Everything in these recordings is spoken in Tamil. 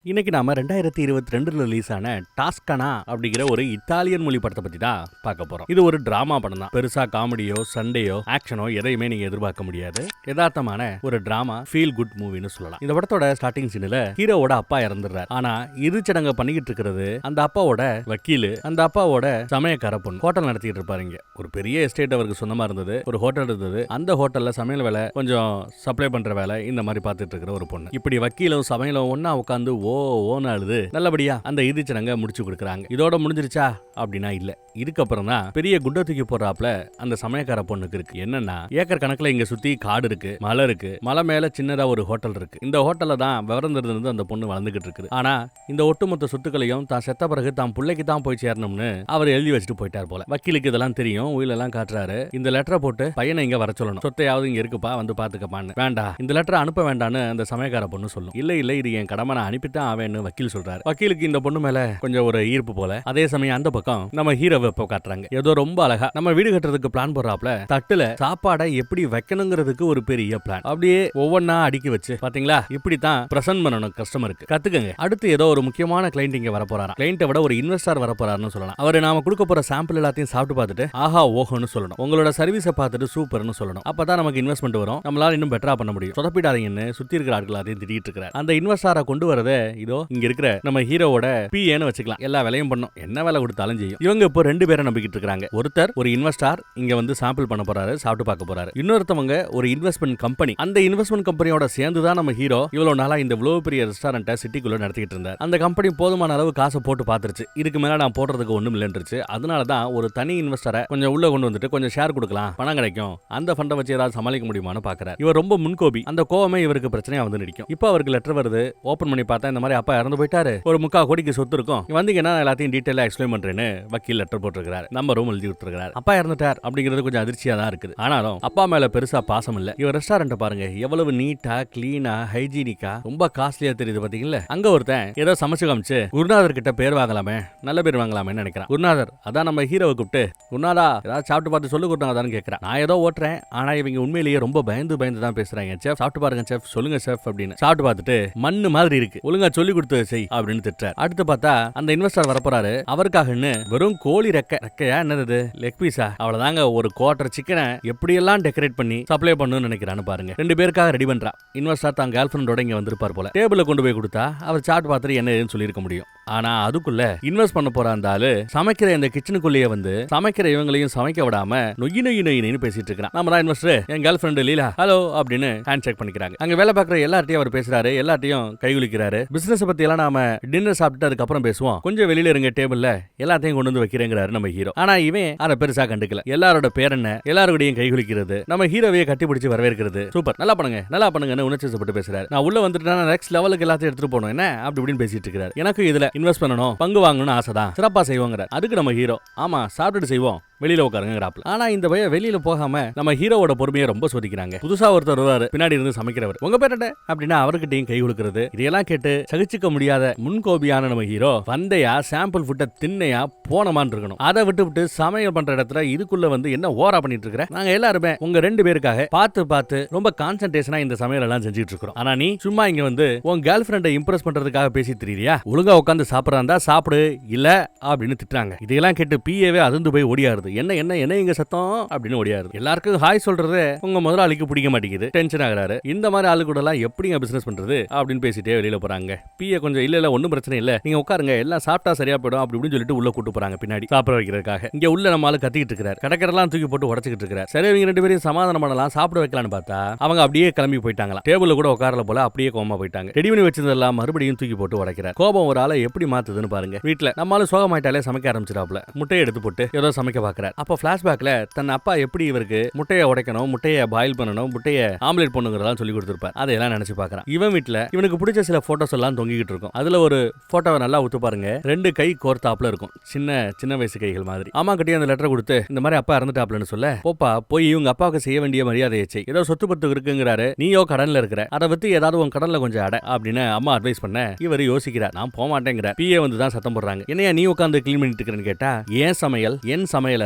இன்னைக்கு நாம 2022 ரிலீஸ் ஆன டாஸ்கனா அப்படிங்கிற ஒரு இத்தாலியன் மொழி படத்தை பத்தி தான் பார்க்க போறோம். இது ஒரு டிராமா படம் தான். பெருசா காமெடியோ சண்டையோ ஆக்ஷனோ எதையுமே நீங்க எதிர்பார்க்க முடியாது. யதார்த்தமான ஒரு டிராமா ஃபீல் குட் மூவின்னு சொல்லலாம். இந்த படத்தோட ஸ்டார்டிங் சீன்ல ஹீரோவோட அப்பா இறந்துடுறாரு. ஆனா இறுதிச்சடங்கை பண்ணிக்கிட்டு இருக்கிறது அந்த அப்பாவோட வக்கீல், அந்த அப்பாவோட சமயக்கார பொண்ணு. ஹோட்டல் நடத்திட்டு இருப்பாருங்க. ஒரு பெரிய எஸ்டேட் அவருக்கு சொந்தமா இருந்தது. ஒரு ஹோட்டல் இருந்தது. அந்த ஹோட்டல்ல சமையல் வேலை, கொஞ்சம் சப்ளை பண்ற வேலை, இந்த மாதிரி பார்த்துட்டு இருக்கிற ஒரு பொண்ணு. இப்படி வக்கீலும் சமையலும் ஒன்னா உட்காந்து ஓன்னு அழுது நல்லபடியா அந்த இறுதிச்சடங்கை முடிச்சு கொடுக்குறாங்க. இதோட முடிஞ்சிருச்சா அப்படின்னா இல்ல. இதுக்கப்புறம் தான் பெரிய குண்டை தூக்கி போடுறாப்ல அந்த சமயக்கார பொண்ணுக்கு இருக்கு. என்னன்னா ஏக்கர் கணக்குல இங்க சுத்தி காடு இருக்கு, மலை இருக்கு, மலை மேல சின்னதா ஒரு ஹோட்டல் இருக்கு. இந்த ஹோட்டல்ல தான் விவரம் தெரிந்து அந்த பொண்ணு வளர்ந்துகிட்டு இருக்குது. ஆனா இந்த ஒட்டுமொத்த சொத்துக்களையும் தான் செத்த பிறகு தான் பிள்ளைக்கு தான் போய் சேரணும்னு அவர் எழுதி வச்சுட்டு போயிட்டார் போல. வக்கீலுக்கு இதெல்லாம் தெரியும், உயிலெல்லாம் காட்டுறாரு. இந்த லெட்டரை போட்டு பையனை இங்க வர சொல்லணும், சொத்தையாவது இங்க இருக்குப்பா வந்து பாத்துக்கப்பான்னு. வேண்டாம், இந்த லெட்டரை அனுப்ப வேண்டான்னு அந்த சமயக்கார பொண்ணு சொல்லும். இல்ல இது என் கடமை, நான் அனுப்பித்தான் ஆவேன்னு வக்கீல் சொல்றாரு. வக்கீலுக்கு இந்த பொண்ணு மேல கொஞ்சம் ஒரு ஈர்ப்பு போல. அதே சமயம் அந்த பக்கம் நம்ம ஹீரோவை காட்டுறாங்க. ஏதோ ரொம்ப அழகா நம்ம வீடு கட்டுறதுக்கு பிளான் போடுறாப்ல தட்டுல சாப்பாடை எப்படி வைக்கணுங்கிறதுக்கு ஒரு பெரிய பிளான். அப்படியே ஒவ்வொன்னா அடுக்கி வச்சு பாத்தீங்களா, இப்படித்தான் பிரசன்ட் பண்ணணும் கஸ்டமருக்கு. கத்துக்கங்க. அடுத்து ஏதோ ஒரு முக்கியமான கிளைண்ட் இங்க வர போறாராம். கிளைண்ட்டை விட ஒரு இன்வெஸ்டர் வர போறாருன்னு சொல்லலாம். அவரு நாம கொடுக்க போற சாம்பிள் எல்லாத்தையும் சாப்பிட்டு பார்த்துட்டு ஆஹா ஓஹோன்னு சொல்லணும். உங்களோட சர்வீஸை பார்த்துட்டு சூப்பர்னு சொல்லணும். அப்பதான் நமக்கு இன்வெஸ்ட்மெண்ட் வரும், நம்மளால இன்னும் பெட்டரா பண்ண முடியும். சொதப்பிடாதீங்கன்னு சுத்தி இருக்கிற ஆட்கள் அதையும் திட்டிட்டு இருக்கிறார். அந்த இன்வெஸ்டரை கொண்டு வரத இதோ இங்க இருக்கிற நம்ம ஹீரோவோட பிஏன்னு வச்சுக்கலாம். எல்லா வேலையும் பண்ணும், என்ன வேலை கொடுத்தாலும் செய்யும். இவங்க இப்போ ரெண்டு பேரை நம்பிக்கிட்டு இருக்காங்க. ஒருத்தர் ஒரு இன்வெஸ்டர் இங்க வந்து சாம்பிள் பண்ண போறாரு, சாப்பிட்டு பார்க்க போறாரு. இன்னொருத்தவங்க ஒரு இன்வெஸ்ட்மெண்ட் கம்பெனி. அந்த இன்வெஸ்ட்மெண்ட் கம்பெனியோட சேர்ந்து தான் நம்ம ஹீரோ இவ்வளவு நாளா இந்த இவ்வளவு பெரிய ரெஸ்டாரண்ட்டை சிட்டிக்குள்ள நடத்திக்கிட்டு இருந்தார். அந்த கம்பெனி போதுமான அளவு காசை போட்டு பார்த்துருச்சு. இதுக்கு மேல நான் போடுறதுக்கு ஒண்ணும் இல்லைன்றுச்சு. அதனால தான் ஒரு தனி இன்வெஸ்டரை கொஞ்சம் உள்ள கொண்டு வந்துட்டு கொஞ்சம் ஷேர் கொடுக்கலாம், பணம் கிடைக்கும், அந்த ஃபண்டை வச்சு ஏதாவது சமாளிக்க முடியுமான்னு பாக்குறாரு. இவர் ரொம்ப முன்கோபி. அந்த கோவமே இவருக்கு பிரச்சனையா வந்து நிற்கும். இப்போ அவருக்கு லெட்டர் வருது. ஓபன் பண்ணி பார்த்தா இந்த மாதிரி அப்பா இறந்து போயிட்டாரு, ஒரு 3/4 கோடிக்கு சொத்து இருக்கும், வந்தீங்கன்னா எல்லாத்தையும் டீடைலா எக்ஸ்பிளைன் பண்றேன்னு வக்கீல் லெட்டர் போட்டிருக்காரு. நம்ம ரூம் எழுதி கொடுத்திருக்காரு. அப்பா இறந்துட்டார் அப்படிங்கிறது கொஞ்சம் அதிர்ச்சியா தான் இருக்குது. ஆனாலும் அப்பா மேல பெருசா பாசம் இல்ல. இவர் ரெஸ்டாரண்ட் பாருங்க, எவ்வளவு நீட்டா கிளீனா ஹைஜீனிக்கா ரொம்ப காஸ்ட்லியா தெரியுது பாத்தீங்களா. அங்க ஒருத்தன் ஏதோ சமைச்சு காமிச்சு குருநாதர் கிட்ட பேர் வாங்கலாமே, நல்ல பேர் வாங்கலாமே நினைக்கிறான். குருநாதர் அதான் நம்ம ஹீரோவை கூப்பிட்டு, குருநாதா ஏதாவது சாப்பிட்டு பார்த்து சொல்லு குருநாதான்னு கேட்கிறான். நான் ஏதோ ஓட்டுறேன், ஆனா இவங்க உண்மையிலேயே ரொம்ப பயந்து தான் பேசுறாங்க. செஃப் சாப்பிட்டு பாருங்க செஃப், சொல்லுங்க செஃப் அப்படின்னு. சாப்பிட்டு பார்த்துட்டு மண்ணு மாதிரி இருக்கு, ஒழுங்கா சொல்லி கொடுத்து செய் அப்படின்னு திட்டுறாரு. அடுத்து பார்த்தா அந்த இன்வெஸ்டர் வரப்போறாரு. அவருக்காகன்னு வெறும் கோழி ரெக்கையா என்னது லெக் பீஸா, அவ்வளவுதாங்க, ஒரு குவார்டர் சிக்கனை எப்படியெல்லாம் டெக்கரேட் பண்ணி சப்ளை பண்ணணும்னு நினைக்கிறான்னு பாருங்க. ரெண்டு பேருக்காக ரெடி பண்றா. இன்வெஸ்டர் தான் கேர்ள் ஃபிரெண்டோட இங்க வந்திருப்பார் போல. டேபிள்ல கொண்டு போய் கொடுத்தா அவர் சாப்பிட்டு பார்த்துட்டு என்ன ஏதுன்னு சொல்லியிருக்க முடியும். ஆனா அதுக்குள்ள இன்வெஸ்ட் பண்ண போற அந்த ஆளு சமைக்கிற இந்த கிச்சனுக்குள்ளேயே வந்து சமைக்கிற இவங்களையும் சமைக்க விடாம நொய்னு பேசிட்டு இருக்கான். நம்ம தான் இன்வெஸ்டர், என் கேர்ள் ஃபிரெண்ட் லீலா, ஹலோ அப்படின்னு ஹேண்ட் ஷேக் பண்ணிக்கிறாங்க. அங்க வேலை பார்க்குற எல்லார்ட்டையும் அவர் பேசுறாரு, எல்லார்ட்டையும் கைகுலிக்கிறாரு. பிசினஸ் பத்தி எல்லாம் நாம டின்னர் சாப்பிட்டு அதுக்கப்புறம் பேசுவோம், கொஞ்சம் வெளியில இருங்க டேபிள்ல, எல்லாத்தையும் கொண்டு வந்து வைக்கிறேங்கிறாரு நம்ம ஹீரோ. ஆனா இவன் அதை பெருசா கண்டுக்கல. எல்லாரோட பேர் என்ன, எல்லாரோடையும் கைகுலிக்கிறது, நம்ம ஹீரோவையே கட்டி பிடிச்சி வரவேற்கிறது. சூப்பர், நல்லா பண்ணுங்கன்னு உணர்ச்சிப்பட்டு பேசுறாரு. நான் உள்ள வந்துட்டு நெக்ஸ்ட் லெவலுக்கு எல்லாத்தையும் எடுத்துட்டு போனோம் என்ன அப்படி இப்படின்னு பேசிட்டு இருக்காரு. எனக்கு இதுல இன்வெஸ்ட் பண்ணணும், பங்கு வாங்கணும்னு ஆசைதான், சிறப்பா செய்வோங்கிற. அதுக்கு நம்ம ஹீரோ ஆமா சாப்பிட்டுட்டு செய்வோம், வெளியில உட்காருங்கிறாப்ல. ஆனா இந்த பைய வெளியில போகாம நம்ம ஹீரோவோட பொறுமையை ரொம்ப சோதிக்கிறாங்க. புதுசா ஒருத்தர் வருவாரு, பின்னாடி இருந்து சமைக்கிறவர், உங்க பேர் என்ன அப்படின்னா அவர்கிட்டையும் கை கொடுக்கிறது. இதையெல்லாம் கேட்டு சகிச்சுக்க முடியாத முன்கோபியான நம்ம ஹீரோ வந்தையா சாம்பிள் ஃபுட்டை திண்ணையா போனமான் இருக்கணும். அதை விட்டு சமையல் பண்ற இடத்துல இதுக்குள்ள வந்து என்ன ஓரா பண்ணிட்டு இருக்கிற, நாங்க எல்லாருமே உங்க ரெண்டு பேருக்காக பார்த்து ரொம்ப கான்சென்ட்ரேஷனா இந்த சமையல் எல்லாம் செஞ்சுட்டு இருக்கிறோம். ஆனா நீ சும்மா இங்க வந்து உன் கேர்ள் ஃபிரெண்டை இம்ப்ரெஸ் பண்றதுக்காக பேசி தெரியுறியா, ஒழுங்கா உட்காந்து சாப்பிடறா சாப்பிடு இல்ல அப்படின்னு திட்டுறாங்க. இதையெல்லாம் கேட்டு பிஏவே அதிர்ந்து போய் ஓடியாருது. என்ன இங்க சத்தம் அப்படின்னு ஓடியாருது. எல்லாருக்கும் ஹாய் சொல்றது உங்க முதலாளிக்கு பிடிக்க மாட்டேங்குது, டென்ஷன் ஆகுறாரு. இந்த மாதிரி ஆளு கூட எல்லாம் எப்படிங்க பிசினஸ் பண்றது அப்படின்னு பேசிட்டே வெளியில போறாங்க. பிஏ கொஞ்சம் இல்ல ஒன்னும் பிரச்சனை இல்ல, நீங்க உட்காருங்க, எல்லாம் சாப்பிட்டா சரியா போயிடும் அப்படி இப்படின்னு சொல்லிட்டு உள்ள கூட்டு போறாங்க பின்னாடி சாப்பிட வைக்கிறதுக்காக. இங்க உள்ள நம்ம ஆளு கத்திக்கிட்டு இருக்காரு, கடற்கரெல்லாம் தூக்கி போட்டு உடச்சிக்கிட்டு இருக்காரு. சரி இவங்க ரெண்டு பேரும் சமாதானம் பண்ணலாம், சாப்பிட வைக்கலாம்னு பார்த்தா அவங்க அப்படியே கிளம்பி போயிட்டாங்களா. டேபிள்ல கூட உட்காரல போல, அப்படியே கோமா போயிட்டாங்க. ரெடி பண்ணி வச்சிருந்தெல்லாம் மறுபடியும் தூக்கி போட்டு உடைக்கிறார். கோபம் ஒரு ஆளை எப்படி மாத்துதுன்னு பாருங்க. வீட்டுல நம்மளால சோகமாயிட்டாலே சமைக்க ஆரம்பிச்சிடாப்ல. முட்டையை எடுத்து போட்டு ஏதோ சமைக்க பாக்குறாரு. அப்ப பிளாஷ்பேக்ல தன் அப்பா எப்படி இவருக்கு முட்டையை உடைக்கணும், முட்டையை பாயில் பண்ணணும், முட்டையை ஆம்லேட் பண்ணுங்கிறதெல்லாம் சொல்லி கொடுத்திருப்பார். அதையெல்லாம் நினைச்சு பாக்குறான். இவன் வீட்டுல இவனுக்கு பிடிச்ச சில போட்டோஸ் எல்லாம் தொங்கிக்கிட்டு இருக்கும். அதுல ஒரு போட்டோவை நல்லா உத்து பாருங்க, ரெண்டு கை கோர்த்தாப்ல இருக்கும், சின்ன வயசு கைகள் மாதிரி. அம்மா கிட்டே அந்த லெட்டர் கொடுத்து இந்த மாதிரி அப்பா இறந்துட்டாப்லன்னு சொல்ல, போப்பா போய் இவங்க அப்பாவுக்கு செய்ய வேண்டிய மரியாதையை செய், ஏதோ சொத்து பத்து இருக்குங்கிறாரு, நீயோ கடன்ல இருக்கிற, அதை பத்தி ஏதாவது உன் கடன்ல கொஞ்சம் அட அப்படின்னு அம்மா அட்வைஸ் பண்ண இவர் யோசிக்கிறார். நான் போக மாட்டேங்கிற. பிஏ வந்து தான் சத்தம் போடுறாங்க. என்னையா நீ உட்காந்து கிளீன் பண்ணிட்டு இருக்கிறேன்னு கேட்டா, என் சமையல்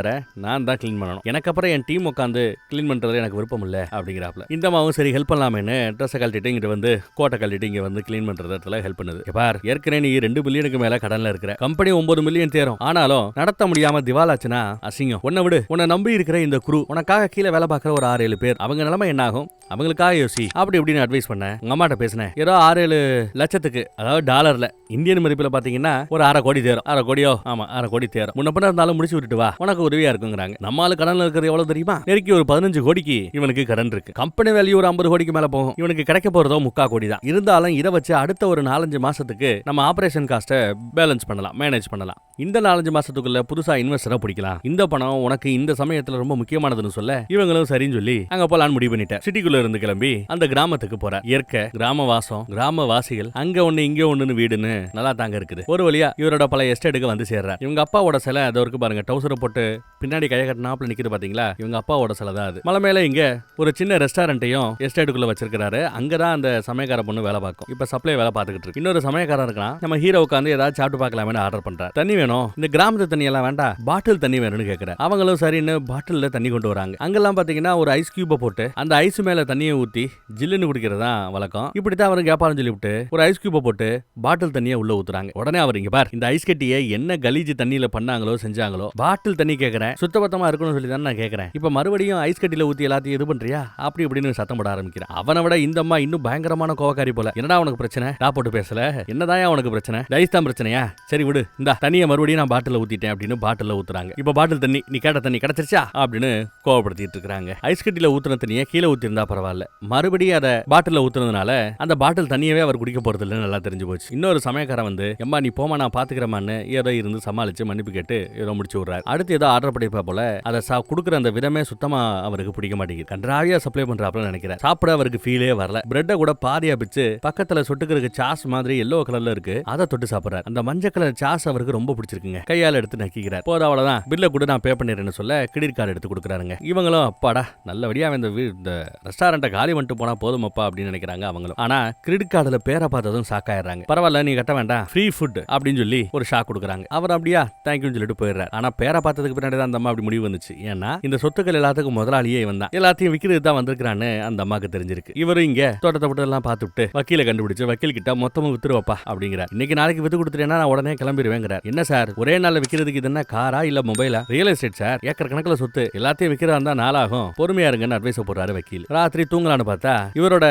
வேற நான் தான் கிளீன் பண்ணணும், எனக்கு அப்புறம் என் டீம் உட்காந்து கிளீன் பண்றது எனக்கு விருப்பம் இல்ல அப்படிங்கிறாப்ல. இந்த அம்மாவும் சரி ஹெல்ப் பண்ணலாமேன்னு ட்ரெஸ் கழட்டிட்டு இங்க வந்து கோட்டை கழட்டிட்டு இங்க வந்து கிளீன் பண்றதுல ஹெல்ப் பண்ணுது. பார், ஏற்கனவே நீ 2 பில்லியனுக்கு மேல கடன்ல இருக்கிற, கம்பெனி 9 மில்லியன் தேரும், ஆனாலும் நடத்த முடியாம திவாலாச்சுன்னா அசிங்கம். உன்னை விடு, உன்னை நம்பி இருக்கிற இந்த குரு, உனக்காக கீழே வேலை பார்க்குற ஒரு 6-7 பேர், அவங்க நிலைமை என்ன ஆகும், அவங்களுக்காக யோசி அப்படி இப்படின்னு அட்வைஸ் பண்ண. உங்க அம்மாட்ட பேசினேன். ஏதோ 6-7 லட்சத்துக்கு, அதாவது டாலர்ல இந்தியன் மதிப்பில் பாத்தீங்கன்னா ஒரு 1/2 கோடி தேரும். 1/2 கோடியோ? ஆமா, 1/2 கோடி தேரும். முன்ன பின்ன இருந்தாலும் முடிச்சு விட்டுட்டு வா, உனக்கு உதவியா இருக்குங்கிறாங்க. நம்மால கடன்ல இருக்கிறது எவ்வளவு தெரியுமா? நெருக்கி ஒரு 15 கோடிக்கு இவனுக்கு கடன் இருக்கு. கம்பெனி வேல்யூ ஒரு 50 கோடிக்கு மேல போகும். இவனுக்கு கிடைக்க போறதோ 3/4 கோடி தான். இருந்தாலும் இதை வச்சு அடுத்த ஒரு 4-5 மாசத்துக்கு நம்ம ஆபரேஷன் காஸ்ட்டை பேலன்ஸ் பண்ணலாம், மேனேஜ் பண்ணலாம். இந்த 4-5 மாசத்துக்குள்ள புதுசா இன்வெஸ்டரை பிடிக்கலாம். இந்த பணம் உனக்கு இந்த சமயத்துல ரொம்ப முக்கியமானதுன்னு சொல்ல இவங்களும் சரின்னு சொல்லி அங்க போலான்னு முடிவு பண்ணிட்டேன். சிட்டிக்குள்ள இருந்து கிளம்பி அந்த கிராமத்துக்கு போற. இயற்கை, கிராம வாசம், கிராமவாசிகள், அங்க ஒண்ணு இங்க ஒண்ணுன்னு வீடுன்னு நல்லா தாங்க இருக்குது. ஒரு வழியா இவரோட பழைய எஸ்டேட்டுக்கு வந்து சேர்றார். இவங்க அப்பாவோட சிலை அது இருக்கு பாருங்க, டவுசரை போட்டு பின்னாடி கையை கட்டினாப்புல நிக்குது பாத்தீங்களா, இவங்க அப்பாவோட சிலை தான் அது. மலை மேல இங்க ஒரு சின்ன ரெஸ்டாரண்ட்டையும் எஸ்டேட்டுக்குள்ள வச்சிருக்காரு. அங்கதான் அந்த சமயக்கார பொண்ணு வேலை பார்க்கும். இப்ப சப்ளை வேலை பார்த்துக்கிட்டு இருக்கு. இன்னொரு சமயக்காரன் இருக்கான். நம்ம ஹீரோ உட்காந்து ஏதாவது சாப்பிட்டு பார்க்கலாமே ஆர்டர் பண்றாரு. தண்ணி வேணும், இந்த கிராமத்து தண்ணி எல்லாம் வேண்டாம், பாட்டில் தண்ணி வேணும்னு கேட்கிறார். அவங்களும் சரின்னு பாட்டில்ல தண்ணி கொண்டு வராங்க. அங்கெல்லாம் பாத்தீங்கன்னா ஒரு ஐஸ் கியூபை போட்டு அந்த ஐஸ் மேல தண்ணியை ஊத்தி ஜில்லுன்னு குடிக்கிறதா வழக்கம். இப்படித்தான் அவரு கேப்பாருன்னு சொல்லிவிட்டு ஒரு ஐஸ் கியூபை போட்டு பாட்டில் தண்ணியை உள்ள ஊத்துறாங்க. உடனே அவர் இங்க பார், இந்த ஐஸ் கட்டியை என்ன கலீஜ் தண்ணியில பண்ணாங்களோ செஞ்சாங்களோ, பாட்டில் தண்ணி கேட்கறேன், சுத்தபத்தமா இருக்கணும்னு சொல்லி தான் நான் கேட்கறேன், இப்ப மறுபடியும் ஐஸ் கட்டியில ஊத்தி எல்லாத்தையும் இது பண்றியா அப்படி இப்படின்னு சத்தம் போட ஆரம்பிக்கிறேன். அவனை விட இந்த அம்மா இன்னும் பயங்கரமான கோவக்காரி போல. என்னடா உனக்கு பிரச்சனை? நான் போட்டு பேசல, என்னதான் உனக்கு பிரச்சனை? ஐஸ் தான் பிரச்சனையா? சரி விடு, இந்த தண்ணியை மறுபடியும் நான் பாட்டில் ஊத்திட்டேன் அப்படின்னு பாட்டில் ஊத்துறாங்க. இப்ப பாட்டில் தண்ணி நீ கேட்ட தண்ணி கிடைச்சிருச்சா அப்படின்னு கோவப்படுத்திட்டு இருக்காங்க. ஐஸ் கட்டியில ஊத்துன தண்ணியை கீழே ஊத்தி இருந்தா பரவாயில்ல, மறுபடியும் அதை பாட்டில் ஊத்துனதுனால அந்த பாட்டில் தண்ணியவே அவர் குடிக்க போறது இல்லைன்னு நல்லா தெரிஞ்சு போச்சு. இன்னொரு சமயக்காரன் வந்து எம்மா நீ போமா நான் பாத்துக்கிறமான்னு ஏதோ இருந்து சமாளிச்சு மன்னிப்பு கேட்டு ஏதோ முடிச்சு விடுறாரு. அடுத்து ஏதோ ஆர்டர் பண்ணிப்பா போல, அதை கொடுக்குற அந்த விதமே சுத்தமா அவருக்கு பிடிக்க மாட்டேங்குது. கன்றாவியா சப்ளை பண்றாப்ல நினைக்கிறேன். சாப்பிட அவருக்கு ஃபீலே வரல. பிரெட்டை கூட பாதியா பிச்சு பக்கத்துல சுட்டுக்கிறதுக்கு சாஸ் மாதிரி எல்லோ கலர்ல இருக்கு, அதை தொட்டு சாப்பிடுறாரு. அந்த மஞ்சள் கலர் சாஸ் அவருக்கு ரொம்ப பிடிச்சிருக்குங்க. கையால எடுத்து நக்கிக்கிறார். போதும் அவ்வளவுதான், பில்ல கூட நான் பே பண்ணிடுறேன்னு சொல்ல கிரெடிட் கார்டு எடுத்து கொடுக்குறாருங்க. இவங்களும் அப்பாடா நல்லபடியா இந்த ரெஸ்டாரண்ட்டை காலி வந்துட்டு போனா போதுமப்பா அப்படின்னு நினைக்கிறாங்க அவங்களும். ஆனா கிரெடிட் கார்டுல பேரை பார்த்ததும் ஷாக் ஆயிடுறாங்க. பரவாயில்ல நீ கட்ட வேண்டாம், ஃப்ரீ ஃபுட் அப்படின்னு சொல்லி ஒரு ஷாக் கொடுக்குறாங்க. அவர் அப்படியா தேங்க்யூன்னு சொல்லிட்டு போயிடுறாரு. ஆனா பேரை பார்த்ததுக்கு பின்னாடி தான் அந்த அம்மா அப்படி முடிவு வந்துச்சு. ஏன்னா இந்த சொத்துக்கள் எல்லாத்துக்கும் முதலாளியே இவன் தான், எல்லாத்தையும் விற்கிறது தான் வந்திருக்கான்னு அந்த அம்மாக்கு தெரிஞ்சிருக்கு. இவரும் இங்க தோட்டத்தை போட்டு எல்லாம் பார்த்துட்டு வக்கீல கண்டுபிடிச்சு வக்கீல் கிட்ட மொத்தமும் வித்துருவப்பா அப்படிங்கிறார். இன்னைக்கு நாளைக்கு வித்து கொடுத்துட்டேன்னா நான் உடனே கிளம்பிடுவேங்கிறார். என்ன சார் ஒரே நாள்ல விற்கிறதுக்கு இது என்ன காரா இல்ல மொபைலா? ரியல் எஸ்டேட் சார், ஏக்கர் கணக்கில் சொத்து, எல்லாத்தையும் விற்கிறதா இருந்தா நாளாகும், பொறுமையா இருங்கன்னு அட்வைஸ் போடுறாரு வக்கீல். ராத்திரி தூங்கலான்னு பார்த்தா இவரோட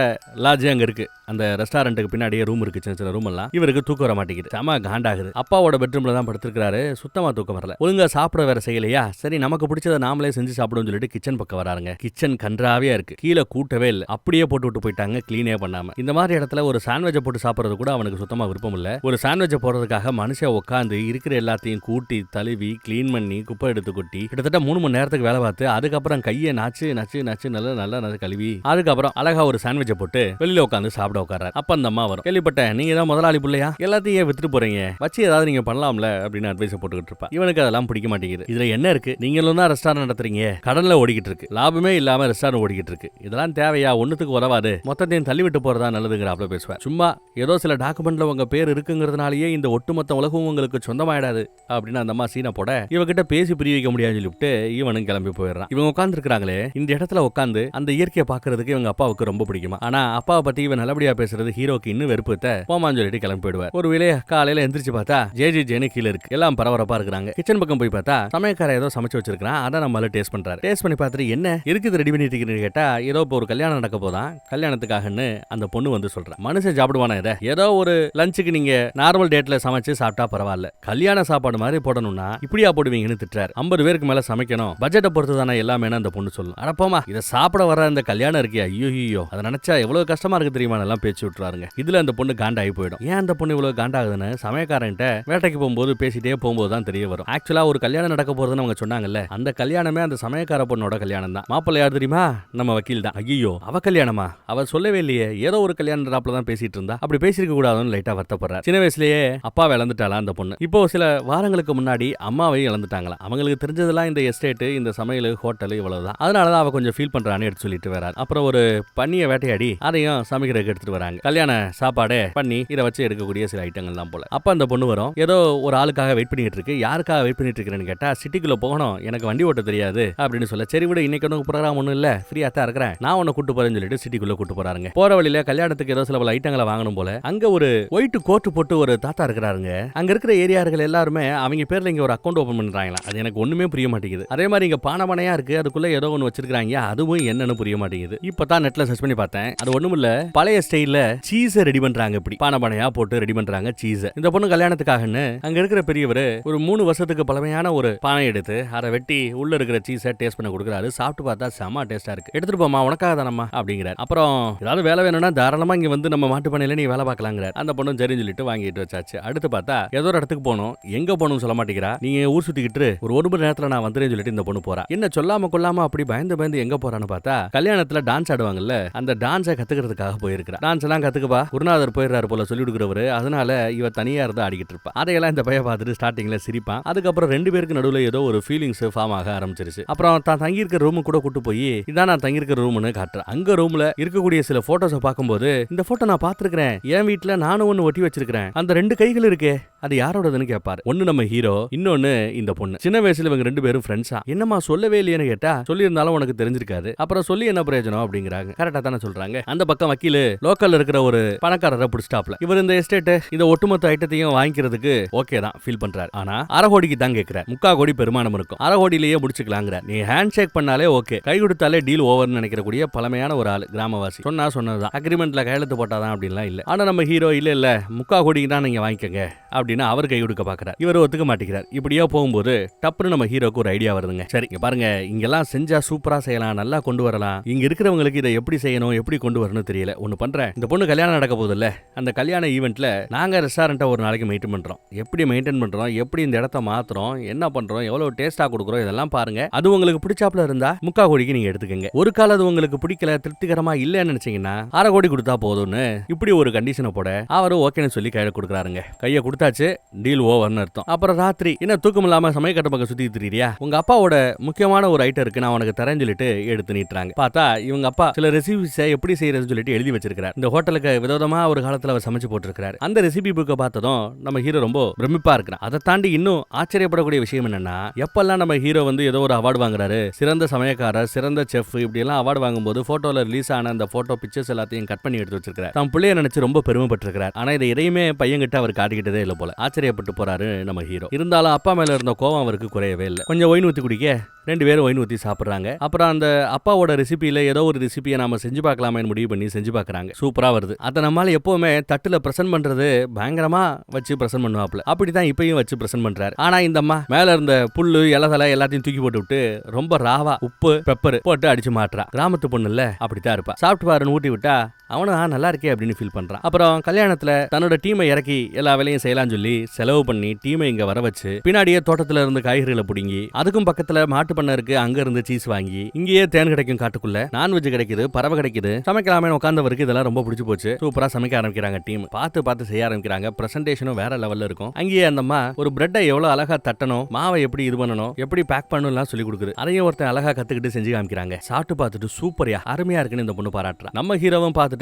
லாட்ஜ் அங்க இருக்கு. அந்த ரெஸ்டாரண்ட்டுக்கு பின்னாடியே ரூம் இருக்கு, சின்ன சின்ன ரூம் எல்லாம். இவருக்கு தூக்கம் வர மாட்டேங்குது, செம காண்டாகுது. அப்பாவோட பெட்ரூம்ல தான் படுத்திருக்காரு, சுத்தமா தூக்கம் வரல. ஒழுங்கா சாப்பிட வேற செய்யலையா, சரி நமக்கு பிடிச்சதை நாமளே செஞ்சு சாப்பிடுவோம் சொல்லிட்டு கிச்சன் பக்கம் வராருங்க. கிச்சன் கன்றாவியா இருக்கு, கீழே கூட்டவே இல்லை, அப்படியே போட்டு விட்டு போயிட்டாங்க, கிளீனே பண்ணாம. இந்த மாதிரி இடத்துல ஒரு சாண்ட்விச்சை போட்டு சாப்பிடுறது கூட அவனுக்கு சுத்தமா விருப்பம் இல்ல. ஒரு சாண்ட்விச்சை போடுறதுக்காக மனுஷன் உட்காந்து இருக்கிற எல்லாத்தையும் கூட்டி தழுவி கிளீன் பண்ணி குப்பை எடுத்து கொட்டி கிட்டத்தட்ட 3 மணி நேரத்துக்கு வேலை பார்த்து அதுக்கப்புறம் கையை நச்சு நச்சு நச்சு நல்லா கழுவி அதுக்கப்புறம் அழகா ஒரு சாண்ட்விச்சை போட்டு வெளியில உட்காந்து சாப்பிட உட்கார்றாரு. அப்ப அந்த அம்மா வரும், கேள்விப்பட்டேன் நீங்க தான் முதலாளி பிள்ளையா, எல்லாத்தையும் வித்துட்டு போறீங்க, வச்சு ஏதாவது நீங்க பண்ணலாம்ல அப்படின்னு அட்வைஸ் போட்டுக்கிட்டு இருப்பா. இவனுக்கு அதெல்லாம் பிடிக்க மாட்டேங்குது. இதுல என்ன இருக்கு, நீங்களும் தான் ரெஸ்டாரண்ட் நடத்துறீங்க, கடன்ல ஓடிக்கிட்டு இருக்கு, லாபமே இல்லாம ரெஸ்டாரண்ட் ஓடிக்கிட்டு இருக்கு, இதெல்லாம் தேவையா, ஒண்ணுத்துக்கு உதவாது, மொத்தத்தையும் தள்ளி விட்டு போறதா நல்லதுங்கிறாப்ல பேசுவார். சும்மா ஏதோ சில டாக்குமெண்ட்ல உங்க பேர் இருக்குங்கிறதுனாலயே இந்த ஒட்டுமொத்த உலகம் உங்களுக்கு சொந்தமாயிடாது அப்படின்னு அந்த அம்மா சீனை போட இவகிட்ட பேசி பிரிய வைக்க முடியாது சொல்லிவிட்டு இவனும் கிளம்பி போயிடுறான். இவங்க உட்கார்ந்து இருக்காங்களே இந்த இடத்துல உட்காந்து அந்த இயற்கையை பாக்குறதுக்கு இவங்க அப்பாவுக்கு ரொம்ப பிடிக்குமா. ஆனா அப்பாவை பத்தி இவன் நல்லபடியா பேசுறது ஹீரோக்கு இன்னும் வெறுப்புத்த போமான்னு சொல்லிட்டு கிளம்பி போயிடுவார். ஒரு வேளைய காலையில எந்திரிச்சு பார்த்தா ஜேஜேன்னு கீழே இருக்கு, எல்லாம் பரபரப்பா இருக்கிறாங்க. கிச்சன் பக்கம் போய் பார்த்தா சமயக்கார ஏதோ சமைச்சு வச்சிருக்கான், அதை நம்மளால டேஸ்ட் பண்றாரு. டேஸ்ட் பண்ணி பார்த்துட்டு என்ன இருக்குது ரெடி பண்ணிட்டு இருக்கீங்கன்னு கேட்டா ஏதோ இப்போ ஒரு கல்யாணம் நடக்க போதான், கல்யாணத்துக்காகன்னு அந்த பொண்ணு வந்து சொல்றேன். மனுஷன் சாப்பிடுவானா இதை, ஏதோ ஒரு லஞ்சுக்கு நீங்க நார்மல் டேட்ல சமைச்சு சாப்பிட்டா பரவாயில்ல, கல்யாண சாப்பாடு மாதிரி போடணும்னா இப்படியா போடுவீங்கன்னு திட்டுறாரு. 50 பேருக்கு மேல சமைக்கணும், பட்ஜெட்டை பொறுத்து தானே எல்லாமே அந்த பொண்ணு சொல்லும். அடப்போமா இதை சாப்பிட வர இந்த கல்யாணம் இருக்கியா, ஐயோ அதை நினைச்சா எவ்வளவு கஷ்டமா இருக்கு தெரியுமா எல்லாம் பேச்சு விட்டுறாருங்க. இதுல அந்த பொண்ணு காண்டாகி போயிடும். ஏன் அந்த பொண்ணு இவ்வளவு காண்டாகுதுன்னு சமயக்காரன்ட்ட வேட்டைக்கு போகும்போது பேசிட்டே போகும்போது தான் தெரிய வரும். ஆக்சுவலா ஒரு கல்யாணம் நடக்க போறதுன்னு அவங்க சொன்னாங்கல்ல, அந்த கல்யாணமே அந்த சமயக்கார பொண்ணோட கல்யாணம் தான். மாப்பிள்ளை யார் தெரியுமா, நம்ம வக்கீல் தான். ஐயோ அவ கல்யாணமா, அவ சொல்லவே இல்லையே, ஏதோ ஒரு கல்யாணம் தான் பேசிட்டு இருந்தா, அப்படி பேசிருக்க கூடாதுன்னு லைட்டா வருத்தப்படுறாரு. சின்ன வயசுலயே அப்பா இழந்துட்டாளா அந்த பொண்ணு. இப்போ சில சில வாரங்களுக்கு முன்னாடி அம்மாவை இழந்துட்டாங்களா. அவங்களுக்கு தெரிஞ்சதெல்லாம் இந்த எஸ்டேட், இந்த சமையல், ஹோட்டல் இவ்வளவுதான். அதனாலதான் அவ கொஞ்சம் ஃபீல் பண்றான்னு எடுத்து சொல்லிட்டு வராரு. அப்புறம் ஒரு பண்ணிய வேட்டையாடி அதையும் சமைக்கிறதுக்கு எடுத்துட்டு வராங்க. கல்யாண சாப்பாடு பண்ணி இதை வச்சு எடுக்கக்கூடிய சில ஐட்டங்கள் தான் போல. அப்ப அந்த பொண்ணு வரும், ஏதோ ஒரு ஆளுக்காக வெயிட் பண்ணிட்டு இருக்கு. யாருக்காக வெயிட் பண்ணிட்டு இருக்கேன்னு கேட்டா, சிட்டிக்குள்ள போகணும், எனக்கு வண்டி ஓட்ட தெரியாது அப்படின்னு சொல்ல. சரி விட, இன்னைக்கு ஒன்னும் ப்ரோகிராம் ஒன்றும் இல்ல, ஃப்ரீயா தான் இருக்கிறேன், நான் உன்னை கூட்டு போறேன்னு சொல்லிட்டு சிட்டிக்குள்ள கூட்டு போறாருங்க. போற வழியில கல்யாணத்துக்கு ஏதோ சில பல ஐட்டங்களை வாங்கணும் போல. அங்க ஒரு ஒயிட் கோட் போட்டு ஒரு தாத்தா இருக்கிறாருங்க. அங்க இருக்கிற ஏரியார்கள் எல்லாருமே அவங்க பேர்ல இங்க ஒரு அக்கௌண்ட் ஓபன் பண்றாங்களா. அது எனக்கு ஒண்ணுமே புரிய மாட்டேங்குது. அதே மாதிரி இங்க பானமனையா இருக்கு, அதுக்குள்ள ஏதோ ஒன்னு வச்சிருக்காங்க, அதுவும் என்னன்னு புரிய மாட்டேங்குது. இப்பதான் நெட்ல சர்ச் பண்ணி பார்த்தேன். அது ஒண்ணும் இல்ல, பழைய ஸ்டைல்ல சீஸ் ரெடி பண்றாங்க. இப்படி பானமனையா போட்டு ரெடி பண்றாங்க சீஸ். இந்த பொண்ணு கல்யாணத்துக்காகன்னு அங்க இருக்கிற பெரியவர் ஒரு 3 வருஷத்துக்கு பழமையான ஒரு பானை எடுத்து அதை வெட்டி உள்ள இருக்கிற சீஸை டேஸ்ட் பண்ண கொடுக்குறாரு. சாப்பிட்டு பார்த்தா செம்ம டேஸ்டா இருக்கு. எடுத்துட்டு போமா, உனக்காக தானம்மா அப்படிங்கிறார். அப்புறம் ஏதாவது வேலை வேணும்னா தாராளமா இங்க வந்து நம்ம மாட்டு பண்ணையில நீ வேலை பார்க்கலாங்கிறார். அந்த பொண்ணு சரின்னு சொல்லிட்டு வாங்கிட்டு வச்சாச்சு. அடுத்து பார்த்தா ஏதோ ஒரு இடத்துக்கு போகணும், எங்க போகணும்னு சொல்ல மாட்டேங்கிறா. நீங்க ஊர் சுத்திக்கிட்டு ஒரு மணி நேரத்துல நான் வந்துறேன்னு சொல்லிட்டு இந்த பொண்ணு போறா. என்ன சொல்லாம கொள்ளாம அப்படி பயந்து எங்க போறான்னு பார்த்தா, கல்யாணத்துல டான்ஸ் ஆடுவாங்கல்ல, அந்த டான்ஸை கத்துக்கிறதுக்காக போயிருக்கா. டான்ஸ் எல்லாம் கத்துக்கப்பா, குருநாதர் போயிடுறாரு போல சொல்லி கொடுக்குறவரு. அதனால இவ தனியா இருந்து ஆடிக்கிட்டு இருப்பா. அதையெல்லாம் இந்த பையன் பார்த்துட்டு ஸ்டார்டிங்ல சிரிப்பான். அதுக்கப்புறம் 2 பேருக்கு நடுவுல ஏதோ ஒரு ஃபீலிங்ஸ் ஃபார்ம் ஆக ஆரம்பிச்சிருச்சு. அப்புறம் தான் தங்கி இருக்கிற ரூமு கூட கூட்டு போய் இதான் நான் தங்கி இருக்கிற ரூம்னு காட்டுறேன். அங்க ரூம்ல இருக்கக்கூடிய சில போட்டோஸை பார்க்கும்போது, இந்த போட்டோ நான் பார்த்திருக்கிறேன், என் வீட்டுல நானும் ஒன்னு ஒட்டி வச்சிருக்கிறேன், அந்த 2 கைகள் இருக்கே அது யாரோடதுன்னு கேட்பாரு. ஒன்னு நம்ம ஹீரோ, இன்னொன்னு இந்த பொண்ணு. சின்ன வயசுல இவங்க 2 பேரும் ஃப்ரெண்ட்ஸா. என்னமா சொல்லவே இல்லையேன்னு கேட்டா, சொல்லி இருந்தாலும் உனக்கு தெரிஞ்சிருக்காது, அப்புறம் சொல்லி என்ன பிரயோஜனம் அப்படிங்கிறாங்க. கரெக்டா தானே சொல்றாங்க. அந்த பக்கம் வக்கீல் லோக்கல்ல இருக்கிற ஒரு பணக்காரரை பிடிச்சிட்டாப்ல. இவர் இந்த எஸ்டேட் இந்த ஒட்டுமொத்த ஐட்டத்தையும் வாங்கிக்கிறதுக்கு ஓகே தான் ஃபீல் பண்றாரு. ஆனா அரை கோடிக்கு தான் கேட்கிறார். 3/4 கோடி பெருமானம் இருக்கும், அரை கோடியிலேயே முடிச்சுக்கலாங்கிற. நீ ஹேண்ட் ஷேக் பண்ணாலே ஓகே, கை கொடுத்தாலே டீல் ஓவர்னு நினைக்கக்கூடிய பழமையான ஒரு ஆள், கிராமவாசி. சொன்னதுதான், அக்ரிமெண்ட்ல கையெழுத்து போட்டாதான் அப்படின்லாம் இல்ல. ஆனா நம்ம ஹீரோ இல்ல 3/4 கோடிக்கு தான் நீங்க வாங்கிக்கங்க அப்படின்னு அவர் கை கொடுக்க பாக்குறாரு. இவர் ஒத்துக்க மாட்டேங்கிறார். இப்படியே போகும்போது டப்புன்னு நம்ம ஹீரோக்கு ஒரு ஐடியா வருதுங்க. சரி இங்க பாருங்க, இங்கெல்லாம் செஞ்சா சூப்பரா செய்யலாம், நல்லா கொண்டு வரலாம், இங்க இருக்கிறவங்களுக்கு இதை எப்படி செய்யணும், எப்படி கொண்டு வரணும் தெரியல. ஒன்னு பண்றேன், இந்த பொண்ணு கல்யாணம் நடக்க போகுது இல்ல, அந்த கல்யாண ஈவெண்ட்ல நாங்க ரெஸ்டாரண்ட்டை ஒரு நாளைக்கு மெயின்டைன் பண்றோம், எப்படி மெயின்டைன் பண்றோம், எப்படி இந்த இடத்த மாத்துறோம், என்ன பண்றோம், எவ்வளவு டேஸ்டா கொடுக்குறோம், இதெல்லாம் பாருங்க. அது உங்களுக்கு பிடிச்சாப்ல இருந்தா 3/4 கோடிக்கு நீங்க எடுத்துக்கங்க. ஒரு கால அது உங்களுக்கு பிடிக்கல, திருப்திகரமா இல்லன்னு நினைச்சீங்கன்னா அரை கோடி கொடுத்தா போதும்னு இப்படி ஒரு கண்டிஷனை போட அவரு ஓகேன்னு சொல்லி கையில கொடுக்குறாருங்க. கையை கொடுத்தாச்சு, டீல் ஓவர்னு அர்த்தம். அப்புறம் ராத்திரி என்ன தூக்கம் இல்லாம சமயக்கட்ட பக்கம் சுத்தி திரியா, உங்க அப்பாவோட முக்கியமான ஒரு ஐட்டம் இருக்கு, நான் உனக்கு தரேன்னு சொல்லிட்டு எடுத்து நீட்டுறாங்க. பார்த்தா இவங்க அப்பா சில ரெசிபிஸை எப்படி செய்யறதுன்னு சொல்லிட்டு எழுதி வச்சிருக்காரு. இந்த ஹோட்டலுக்கு விதவிதமா ஒரு காலத்துல அவர் சமைச்சு போட்டிருக்காரு. அந்த ரெசிபி புக்கை பார்த்ததும் நம்ம ஹீரோ ரொம்ப பிரமிப்பா இருக்கிறான். அதை தாண்டி இன்னும் ஆச்சரியப்படக்கூடிய விஷயம் என்னன்னா, எப்பெல்லாம் நம்ம ஹீரோ வந்து ஏதோ ஒரு அவார்டு வாங்குறாரு, சிறந்த சமயக்காரர், சிறந்த செஃப், இப்படி எல்லாம் அவார்டு வாங்கும்போது போட்டோல ரிலீஸ் ஆன அந்த போட்டோ பிக்சர்ஸ் எல்லாத்தையும் கட் பண்ணி எடுத்து வச்சிருக்காரு. தான் பிள்ளைய நினைச்சு ரொம்ப பெருமைப்பட்டிருக்கிறார். ஆனா இதை எதையுமே பையன்கிட்ட அவர் காட்டிக்கிட்டதே இல்ல போல. ஆச்சரியப்பட்டு போறாரு நம்ம ஹீரோ. இருந்தாலும் அப்பா மேல இருந்த கோவம் அவருக்கு குறையவே இல்லை. கொஞ்சம் ஒயின் ஊத்தி குடிக்க 2 பேரும் ஒயின் ஊத்தி சாப்பிடுறாங்க. அப்புறம் அந்த அப்பாவோட ரெசிபியில ஏதோ ஒரு ரெசிபியை நாம செஞ்சு பார்க்கலாமே முடிவு பண்ணி செஞ்சு பார்க்கறாங்க. சூப்பரா வருது. அதை நம்மால எப்பவுமே தட்டுல பிரசன்ட் பண்றது பயங்கரமா வச்சு பிரசன்ட் பண்ணுவாப்ல. அப்படிதான் இப்பயும் வச்சு பிரசன்ட் பண்றாரு. ஆனா இந்த அம்மா மேல இருந்த புல்லு இலதலை எல்லாத்தையும் தூக்கி போட்டு விட்டு ரொம்ப ராவா உப்பு பெப்பர் போட்டு அடிச்சு மாட்டுறா. கிராமத்து பொண்ணு இல்ல, அப்படித்தான் இருப்பா. சாப்பிட்டு பாருன்னு ஊட்டி விட்டா அவனும் நல்லா இருக்கே அப்படின்னு ஃபீல் பண்றான். அப்புறம் கல்யாணத்துல தன்னோட டீமை இறக்கி எல்லா வேலையும் செய்யலாம்னு சொல்லி செலவு பண்ணி டீமை இங்க வர வச்சு, பின்னாடியே தோட்டத்துல இருந்து காய்கறிகளை பிடுங்கி, அதுக்கும் பக்கத்துல மாட்டு பண்ண இருக்கு, அங்க இருந்து சீஸ் வாங்கி, இங்கேயே தேன் கிடைக்கும் காட்டுக்குள்ள, நான்வெஜ் கிடைக்குது, பறவை கிடைக்குது, சமைக்கலாமே உட்கார்ந்தவருக்கு இதெல்லாம் ரொம்ப பிடிச்சு போச்சு. சூப்பரா சமைக்க ஆரம்பிக்கிறாங்க. டீம் பார்த்து செய்ய ஆரம்பிக்கிறாங்க. பிரசன்டேஷனும் வேற லெவல்ல இருக்கும். அங்கேயே அந்தம்மா ஒரு பிரெட்டை எவ்வளவு அழகா தட்டணும், மாவை எப்படி இது பண்ணணும், எப்படி பேக் பண்ணணும் சொல்லி கொடுக்குது. அதையும் ஒருத்தன் அழகா கத்துக்கிட்டு செஞ்சு காமிக்கிறாங்க. சாப்பிட்டு பார்த்துட்டு சூப்பரியா அருமையா இருக்குன்னு இந்த பொண்ணு பாராட்டுறா. நம்ம ஹீரோவும் பார்த்துட்டு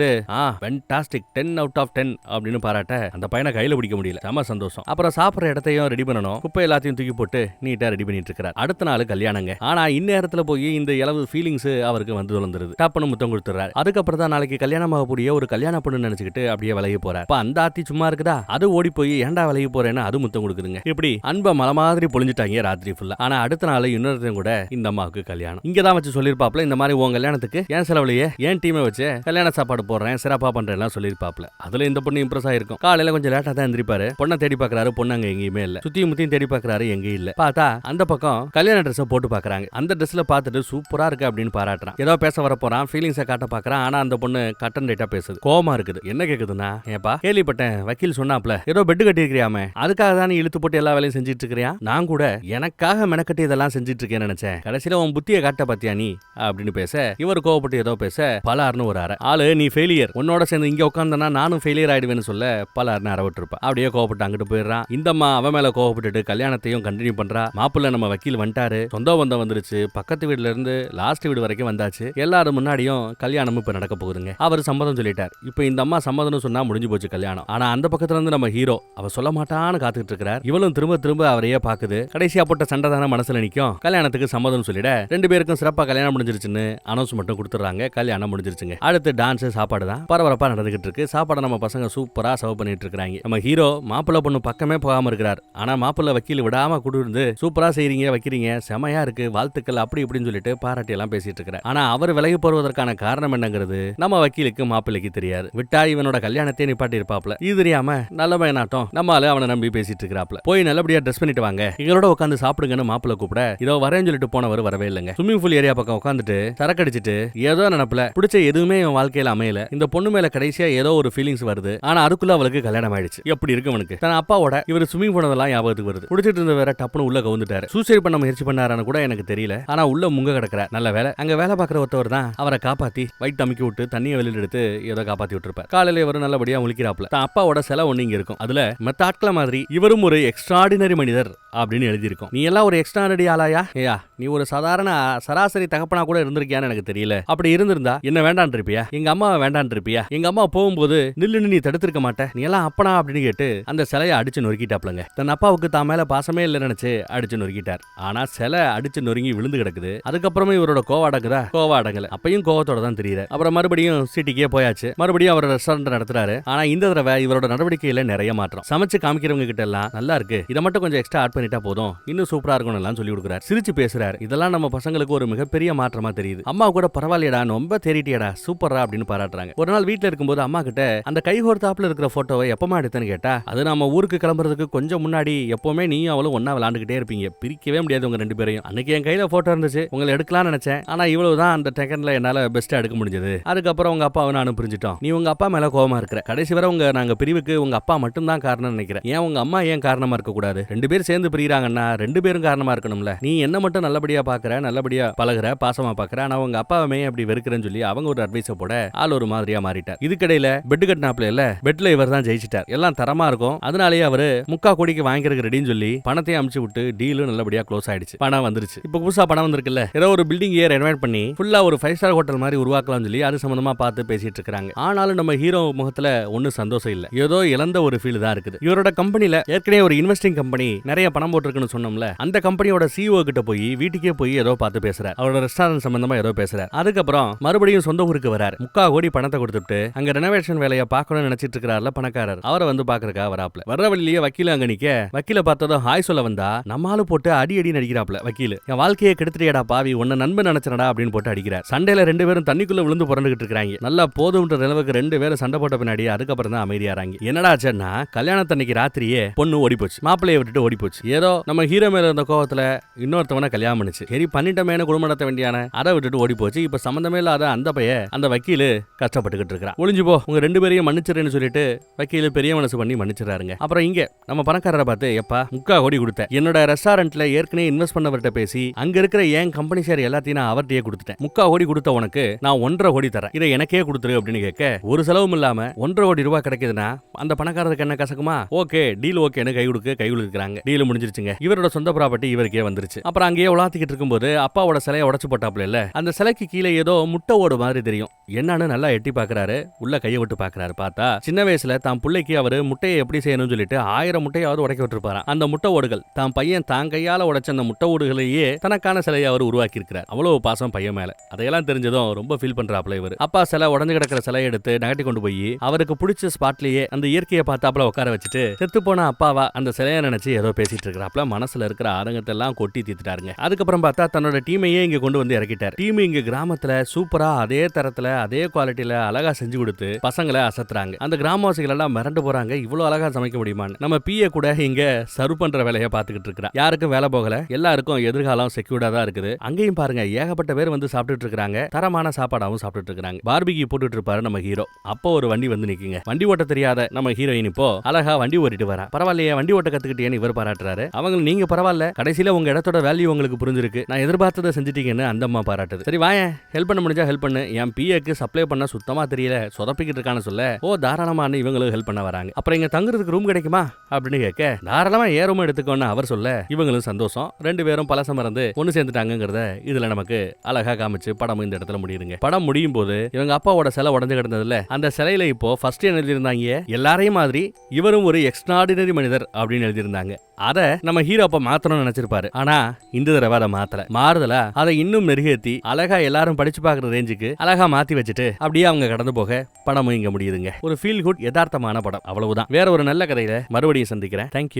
ஃபேண்டாஸ்டிக் 10 out of 10 அப்படின்னு பாராட்ட அந்த பையனை கையில பிடிக்க முடியல. செம சந்தோஷம். அப்புறம் சாப்பிடுற இடத்தையும் ரெடி பண்ணணும். குப்பை எல்லாத்தையும் தூக்கி போட்டு நீட்டா ரெடி பண்ணிட்டு இருக்காரு. அடுத்த நாள் கல்யாணங்க. ஆனா இந்நேரத்துல போய் இந்த இளவு ஃபீலிங்ஸ் அவருக்கு வந்து தொலைந்துருது. டப்புன்னு முத்தம் கொடுத்துறாரு. அதுக்கப்புறம் தான் நாளைக்கு கல்யாணம் ஆகக்கூடிய ஒரு கல்யாண பொண்ணு நினைச்சுக்கிட்டு அப்படியே விலகி போறாரு. அப்ப அந்த ஆத்தி சும்மா இருக்குதா, அது ஓடி போய் ஏன்டா விலகி போறேன்னு அது முத்தம் கொடுக்குதுங்க. இப்படி அன்பை மலை மாதிரி பொழிஞ்சிட்டாங்க ராத்திரி ஃபுல்லா. ஆனா அடுத்த நாள் இன்னொருத்தையும் கூட இந்த அம்மாவுக்கு கல்யாணம். இங்கதான் வச்சு சொல்லிருப்பாப்ல, இந்த மாதிரி உன் கல்யாணத்துக்கு ஏன் செலவுலையே ஏன் டீமை வச்சு கல்யாண சாப்பாடு போடுறேன், சிறப்பா பண்றேன் சொல்லிருப்பாப்ல. அதுல இந்த பொண்ணு இம்ப்ரெஸ் ஆயிருக்கும். காலையில கொஞ்சம் லேட்டா தான் எந்திரிப்பாரு. பொண்ணை தேடி பாக்குறாரு, பொண்ணு அங்க எங்கேயுமே இல்ல. சுத்தியும் முத்தியும் தேடி பாக்குறாரு, எங்கேயும் இல்ல. பார்த்தா அந்த பக்கம் கல்யாண ட்ரெஸ் போட்டு பாக்குறாங்க. அந்த ட்ரெஸ்ல பார்த்துட்டு சூப்பரா இருக்கு அப்படின்னு பாராட்டுறான். ஏதோ பேச வர போறான், ஃபீலிங்ஸை காட்ட பாக்குறான். ஆனா அந்த பொண்ணு கட்டன் ரைட்டா பேசுது. கோவமா இருக்குது. என்ன கேக்குதுன்னா, ஏப்பா கேள்விப்பட்டேன் வக்கீல் சொன்னாப்ல ஏதோ பெட் கட்டி இருக்கிறியாமே, அதுக்காக தான் இழுத்து போட்டு எல்லா வேலையும் செஞ்சிட்டு இருக்கிறியா, நான் கூட எனக்காக மெனக்கட்டி இதெல்லாம் செஞ்சிட்டு இருக்கேன்னு நினைச்சேன், கடைசியில உன் புத்தியை காட்ட பாத்தியா நீ அப்படின்னு பேச, இவர் கோவப்பட்டு ஏதோ பேச பலார்னு ஒரு அரை ஆளு, நீ ஃபெயிலியர், உன்னோட சேர்ந்து இங்க உட்காந்தனா நானும் ஃபெயிலியர் ஆயிடுவேன்னு சொல்ல பல அரவிட்டு இருப்பா. அப்படியே கோவப்பட்டு அங்கிட்டு போயிடுறான். இந்த அம்மா அவன் மேல கோவப்பட்டுட்டு கல்யாணத்தையும் கண்டினியூ பண்றா. மாப்பிள்ள நம்ம வக்கீல் வந்துட்டாரு, சொந்த பந்தம் வந்துருச்சு, பக்கத்து வீட்டுல இருந்து லாஸ்ட் வீடு வரைக்கும் வந்தாச்சு, எல்லாரும் முன்னாடியும் கல்யாணமும் இப்ப நடக்க போகுதுங்க. அவர் சம்மதம் சொல்லிட்டார். இப்ப இந்த அம்மா சம்மதம் சொன்னா முடிஞ்சு போச்சு கல்யாணம். ஆனா அந்த பக்கத்துல இருந்து நம்ம ஹீரோ அவ சொல்ல மாட்டான்னு காத்துக்கிட்டு இருக்கிறார். இவளும் திரும்ப திரும்ப அவரையே பாக்குது. கடைசியா போட்ட சண்டை தானே மனசுல நிக்கும். கல்யாணத்துக்கு சம்மதம் சொல்லிட 2 பேருக்கும் சிறப்பா கல்யாணம் முடிஞ்சிருச்சுன்னு அனௌன்ஸ் மட்டும் கொடுத்துறாங்க. கல்யாணம் முடிஞ்சிருச்சுங்க. அடுத்து டான்ஸ் சாப்பாடு தான் பரபரப்பா நடந்துகிட்டு இருக்கு. சாப்பாடு நம்ம பசங்க சூப்பரா சர்வ் பண்ணிட்டு இருக்காங்க. நம்ம ஹீரோ மாப்பிள்ளை பொண்ணு பக்கமே போகாம இருக்கிறார். ஆனா மாப்பிள்ளை வக்கீல் விடாம கூடு சூப்பரா செய்றீங்க வைக்கிறீங்க, செமையா இருக்கு, வாழ்த்துக்கள் அப்படி இப்படின்னு சொல்லிட்டு பாராட்டி எல்லாம் பேசிட்டு இருக்கிறார். ஆனா அவர் விலகி போவதற்கான காரணம் என்னங்கிறது நம்ம வக்கீலுக்கு மாப்பிள்ளைக்கு தெரியாது. விட்டா இவனோட கல்யாணத்தை நிப்பாட்டி இருப்பாப்ல. இது தெரியாம நல்ல நாட்டம் நம்மால அவனை நம்பி பேசிட்டு இருக்கிறாப்ல. போய் நல்லபடியா ட்ரெஸ் பண்ணிட்டு வாங்க, எங்களோட உட்காந்து சாப்பிடுங்கன்னு மாப்பிள்ளை கூப்பிட இதோ வரேன்னு சொல்லிட்டு போனவர் வரவே இல்லைங்க. ஸ்விமிங் பூல் ஏரியா பக்கம் உட்காந்துட்டு தரக்கடிச்சிட்டு ஏதோ நினைப்புல பிடிச்ச எதுவுமே என் வாழ்க்கையில அமையல. இந்த பொண்ணு மேல கடைசியா ஏதோ ஒரு ஃபீலிங்ஸ் வருது. ஆனா அதுக்குள்ள அவளுக்கு கல்யாணம் ஆயிடுச்சு. எப்படி இருக்கு அவனுக்கு? தன் அப்பாவோட இவர் ஸ்விமிங் போனதெல்லாம் ஞாபகத்துக்கு வருது. குடிச்சிட்டு இருந்த வேற டப்புன்னு உள்ள கவுந்துட்டாரு. சூசைட் பண்ண முயற்சி பண்ணாரான்னு கூட எனக்கு தெரியல. ஆனா உள்ள முங்க கிடக்குறார். நல்ல வேலை அங்க வேலை பார்க்குற ஒருத்தவர் தான் அவரை காப்பாத்தி வயிற்று அமுக்கி விட்டு தண்ணியை வெளியில எடுத்து ஏதோ காப்பாத்தி விட்டுருப்பார். காலையில இவர் நல்லபடியா முழிக்கிறாப்ல. தான் அப்பாவோட செலை ஒண்ணு இங்க இருக்கும். அதுல மத்த ஆட்கள மாதிரி இவரும் ஒரு எக்ஸ்ட்ராடினரி மனிதர் அப்படின்னு எழுதியிருக்கும். நீ எல்லாம் ஒரு எக்ஸ்ட்ராடினரி ஆளாயா? ஏயா நீ ஒரு சாதாரண சராசரி தகப்பனா கூட இருந்திருக்கியான்னு எனக்கு தெரியல. அப்படி இருந்திருந்தா என்ன வேண்டான் இருப்பியா? எங்க அம்மாவை வேண்டான் இருப்பியா? எங்க அம்மா போகும்போது நில்லுன்னு நீ தடுத்திருக்க மாட்ட? நீ எல்லாம் அப்பனா அப்படின்னு கேட்டு அந்த சிலையை அடிச்சு நொறுக்கிட்டாப்லங்க. தன் அப்பாவுக்கு தான் மேல பாசமே இல்ல நினைச்சு அடிச்சு நொறுக்கிட்டார். ஆனா சிலை அடிச்சு நொறுங்கி விழுந்து கிடக்குது. அதுக்கப்புறமே இவரோட கோவம் அடங்குதா? கோவம் அடங்கல. அப்பயும் கோவத்தோட தான் தெரியுது. அப்புறம் மறுபடியும் சிட்டிக்கே போயாச்சு. மறுபடியும் அவர் ரெஸ்டாரண்ட் நடத்துறாரு. ஆனா இந்த தடவை இவரோட நடவடிக்கையில நிறைய மாற்றம். சமைச்சு காமிக்கிறவங்க கிட்ட எல்லாம் நல்லா இருக்கு, இதை மட்டும் கொஞ்சம் எக்ஸ்ட்ரா ஆட் பண்ணிட்டா போதும், இன்னும் சூப்பரா இருக்கும் எல்லாம் சொல்லி கொடுக்குறாரு. சிரிச்சு பேசுறாரு. இதெல்லாம் நம்ம பசங்களுக்கு ஒரு மிகப்பெரிய மாற்றமா தெரியுது. அம்மா கூட பரவாயில்லையடா, ரொம்ப தேறிட்டியடா, சூப்பரா அப்படின்னு பாராட்டுறாங்க. ஒரு நாள் வீட்டுல இருக்கும்போது அம்மா கிட்ட அந்த கைகோர்த்தாப்புல இருக்கிற போட்டோவை எப்பமா எடுத்தேன்னு கேட்டா, அது நம்ம ஊருக்கு கிளம்புறதுக்கு கொஞ்சம் முன்னாடி எப்பவுமே நீயும் அவளும் ஒன்னா விளையாண்டுகிட்டே இருப்பீங்க, பிரிக்கவே முடியாது உங்க 2 பேரையும். அன்னைக்கு என் கையில போட்டோ இருந்துச்சு, உங்களை எடுக்கலாம்னு நினைச்சேன். ஆனா இவ்வளவுதான் அந்த செகண்ட்ல என்னால பெஸ்டா எடுக்க முடிஞ்சது. அதுக்கப்புறம் உங்க அப்பாவை நானும் புரிஞ்சிட்டோம். நீ உங்க அப்பா மேல கோவமா இருக்கிற. கடைசி வரை நாங்க பிரிவுக்கு உங்க அப்பா மட்டும் தான் காரணம் நினைக்கிறேன். ஏன் உங்க அம்மா ஏன் காரணமா இருக்க கூடாது? 2 பேரும் சேர்ந்து பிரிறாங்கன்னா 2 பேரும் காரணமா இருக்கணும்ல. நீ என்ன மட்டும் நல்லபடியா பாக்குற, நல்லபடியா பழகுற, பாசமா பாக்குற, ஆனா உங்க அப்பாவே அப்படி வெறுக்கிறேன்னு சொல்லி அவங்க ஒரு அட்வைஸ் போட ஆள் ஒரு மாதிரியா மாறிட்டார். இதுக்கிடையில பெட் கட்டினாப்ல இல்ல, பெட்ல இவர் தான் ஜெயிச்சிட்டார். எல்லாம் தரமா இருக்கும். அதனாலேயே அவரு 3/4 கோடிக்கு வாங்கிக்கிறதுக்கு ரெடின்னு சொல்லி பணத்தையும் அமுச்சு விட்டு டீலும் நல்லபடியா க்ளோஸ் ஆயிடுச்சு. பணம் வந்துருச்சு. இப்ப புதுசா பணம் வந்திருக்குல்ல, ஏதோ ஒரு பில்டிங் ரெனோவேட் பண்ணி ஃபுல்லா ஒரு 5 ஸ்டார் ஹோட்டல் மாதிரி உருவாக்கலாம் சொல்லி அது சம்பந்தமா பார்த்து பேசிட்டு இருக்காங்க. ஆனாலும் நம்ம ஹீரோ முகத்துல ஒன்னும் சந்தோஷம் இல்ல. ஏதோ இழந்த ஒரு ஃபீல் தான் இருக்குது. இவரோட கம்பெனில ஏற்கனவே ஒரு இன்வெஸ்டிங் கம்பெனி நிறைய பணம் போட்டிருக்குன்னு சொன்னோம்ல, அந்த கம்பெனியோட சிஇஓ கிட்ட போய் வீட்டுக்கே போய் ஏதோ பார்த்து பேசுறாரு. அவரோட ரெஸ்டாரண்ட் சம்பந்தமா ஏதோ பேசுறாரு. அதுக்கப்புறம் மறுபடியும் சொந்த ஊருக்கு வராரு. 3/4 கோடி பணத்தை கொடுத்துட்டு அங்க ரெனோவேஷன் வேலையை பார்க்கணும்னு நினைச்சிட்டு இருக்காருல பணக்காரர், அவரை வந்து பாக்குறக்கா வராப்ல. வர்ற வழியிலேயே வக்கீல அங்க நிக்க, வக்கீல பார்த்ததும் ஹாய் சொல்ல வந்தா நம்மால போட்டு அடி நடிக்கிறாப்ல. வக்கீல், என் வாழ்க்கையை கெடுத்துறியடா பாவி, உன்ன நண்பன் நினைச்சனடா அப்படின்னு போட்டு அடிக்கிறார். சண்டையில 2 பேரும் தண்ணிக்குள்ள விழுந்து புரண்டுகிட்டு இருக்காங்க. நல்லா போதும்ன்ற நிலவுக்கு 2 பேரும் சண்டை போட்ட பின்னாடி அதுக்கப்புறம் தான் அமைதியாறாங்க. என்னடா ஆச்சுன்னா, கல்யாணத்தன்னைக்கு ராத்திரியே பொண்ணு ஓடி போச்சு, மாப்பிள்ளையை விட்டுட்டு ஓடி போச்சு. ஏதோ நம்ம ஹீரோ மேல இருந்த கோவத்துல இன்னொருத்தவனை கல்யாணம் பண்ணிச்சு. சரி பண்ணிட்டமேனு குடும்பம் நடத்த வேண்டியான அதை விட்டுட்டு ஓடி போச்சு. இப்ப சம்பந்தமே இல்லாத அந்த பைய அந்த வக்கீல் கஷ்டப்பட்டுக்கிட்டு இருக்கிறான். ஒளிஞ்சு போ, உங்க 2 பேரையும் மன்னிச்சிருன்னு சொல்லிட்டு வக்கீல் பெரிய மனசு பண்ணி மன்னிச்சிடறாருங்க. அப்புறம் இங்க நம்ம பணக்காரரை பார்த்து, எப்பா 3/4 கோடி கொடுத்த, என்னோட ரெஸ்டாரண்ட்ல ஏற்கனவே இன்வெஸ்ட் பண்ணவர்கிட்ட பேசி அங்க இருக்கிற என் கம்பெனி ஷேர் எல்லாத்தையும் நான் அவர்கிட்டயே கொடுத்துட்டேன். 3/4 கோடி கொடுத்த உனக்கு நான் 1.5 கோடி தரேன், இதை எனக்கே கொடுத்துரு அப்படின்னு கேட்க, ஒரு செலவும் இல்லாம 1.5 கோடி ரூபாய் கிடைக்குதுன்னா அந்த பணக்காரருக்கு என்ன கசக்குமா? ஓகே டீல் ஓகேன்னு கை கொடுக்குறாங்க. டீல் முடிஞ்சிருச்சுங்க. இவரோட சொந்த ப்ராப்பர்ட்டி இவருக்கே வந்துருச்சு. அப்புறம் அங்கேயே உலாத்திக்கிட்டு இருக்கும்போது அப்பாவோட சிலையை உடைச்சு போட்டாப்ல இல்ல, அந்த சிலைக்கு கீழே ஏதோ முட்டை ஓடு மாதிரி தெரியும். என்னன்னு நல்லா எட்டி பாக்குறாரு, உள்ள கையை விட்டு பாக்குறாரு. பார்த்தா சின்ன வயசுல தான் பிள்ளைக்கு அவரு முட்டையை எப்படி செய்யணும்னு சொல்லிட்டு 1000 முட்டையாவது உடைக்க விட்டுருப்பாராம். அந்த முட்டை ஓடுகள் தான் பையன் தான் கையால உடைச்ச அந்த முட்டை ஓடுகளையே தனக்கான சிலையை அவர் உருவாக்கி இருக்கிறார். அவ்வளவு பாசம் பையன் மேல. அதையெல்லாம் தெரிஞ்சதும் ரொம்ப ஃபீல் பண்றாப்ல இவர். அப்பா சிலை உடஞ்சு கிடக்கிற சிலையை எடுத்து நகட்டி கொண்டு போய் அவருக்கு பிடிச்ச ஸ்பாட்லயே அந்த இயற்கையை பார்த்தாப்ல உட்கார வச்சுட்டு செத்து போன அப்பாவா அந்த சிலையை நினைச்சு ஏதோ பேசிட்டு இருக்கிறாப்ல. மனசுல இருக்கிற ஆதங்கத்தை எல்லாம் கொட்டி தீர்த்துட்டாருங்க. அதுக்கப்புறம் பார்த்தா தன்னோட டீமையே இங்க கொண்டு வந்து இறக்கிட்டார். டீம் இங்க கிராமத்துல சூப்பரா அதே தரத்துல அதே குவாலிட்டியில அழகா செஞ்சு கொடுத்து பசங்களை அசத்துறாங்க. அந்த கிராமவாசிகள் எல்லாம் மிரண்டு போறாங்க, இவ்வளவு அழகா சமைக்க முடியுமான்னு. நம்ம பிஏ கூட இங்க சர்வ் பண்ற வேலையை பார்த்துக்கிட்டு இருக்கிறா. யாருக்கும் வேலை போகல, எல்லாருக்கும் எதிர்காலம் செக்யூர்டா தான் இருக்குது. அங்கேயும் பாருங்க ஏகப்பட்ட பேர் வந்து சாப்பிட்டுட்டு இருக்காங்க, தரமான சாப்பாடாவும் சாப்பிட்டுட்டு இருக்காங்க. பார்பிக்யூ போட்டுட்டு இருப்பாரு நம்ம ஹீரோ. அப்போ ஒரு வண்டி வந்து நிக்குங்க. வண்டி ஓட்ட தெரியாத நம்ம ஹீரோயின் இப்போ அழகா வண்டி ஓட்டிட்டு வரா. பரவாயில்லையே வண்டி ஓட்ட கத்துக்கிட்டேன்னு இவர் பாராட்டுறாரு. அவங்க நீங்க பரவாயில்ல, கடைசியில உங்க இடத்தோட வேல்யூ உங்களுக்கு புரிஞ்சிருக்கு, நான் எதிர்பார்த்ததை செஞ்சுட்டீங்கன்னு அந்த அம்மா பாராட்டுது. சரி வாயன், ஹெல்ப் பண்ண முடிஞ்சா ஹெல்ப் பண்ணு, என் பிஏக்கு சப்ளை பண்ண பண்ண சுத்தமா தெரியல, சொதப்பிக்கிட்டு இருக்கான்னு சொல்ல, ஓ தாராளமான இவங்களும் ஹெல்ப் பண்ண வராங்க. அப்புறம் இங்க தங்குறதுக்கு ரூம் கிடைக்குமா அப்படின்னு கேட்க, தாராளமா ஏறும் எடுத்துக்கோன்னு அவர் சொல்ல, இவங்களும் சந்தோஷம். 2 பேரும் பழச மறந்து ஒன்னு சேர்ந்துட்டாங்கிறத இதுல நமக்கு அழகா காமிச்சு படம் இந்த இடத்துல முடியுதுங்க. படம் முடியும் போது இவங்க அப்பாவோட சிலை உடஞ்சு கிடந்ததுல அந்த சிலையில இப்போ ஃபர்ஸ்ட் என்ன எழுதியிருந்தாங்க, எல்லாரையும் மாதிரி இவரும் ஒரு எக்ஸ்ட்ராடினரி மனிதர் அப்படின்னு எழுதியிருந்தாங்க. அத நம்ம ஹீரோ அப்ப மாத்தணும்னு நினைச்சிருப்பாரு. ஆனா இந்த தடவை அதை மாத்தல. மாறுதலா அதை இன்னும் மெருகேத்தி அழகா எல்லாரும் படிச்சு பாக்குற ரேஞ்சுக்கு அழகா மாத்தி வச்சுட்டு அப்படியே அவங்க கடந்து போக படமும் இங்க முடியுதுங்க. ஒரு ஃபீல் குட் யதார்த்தமான படம், அவ்வளவுதான். வேற ஒரு நல்ல கதையில மறுபடியும் சந்திக்கிறேன். தேங்க்யூ.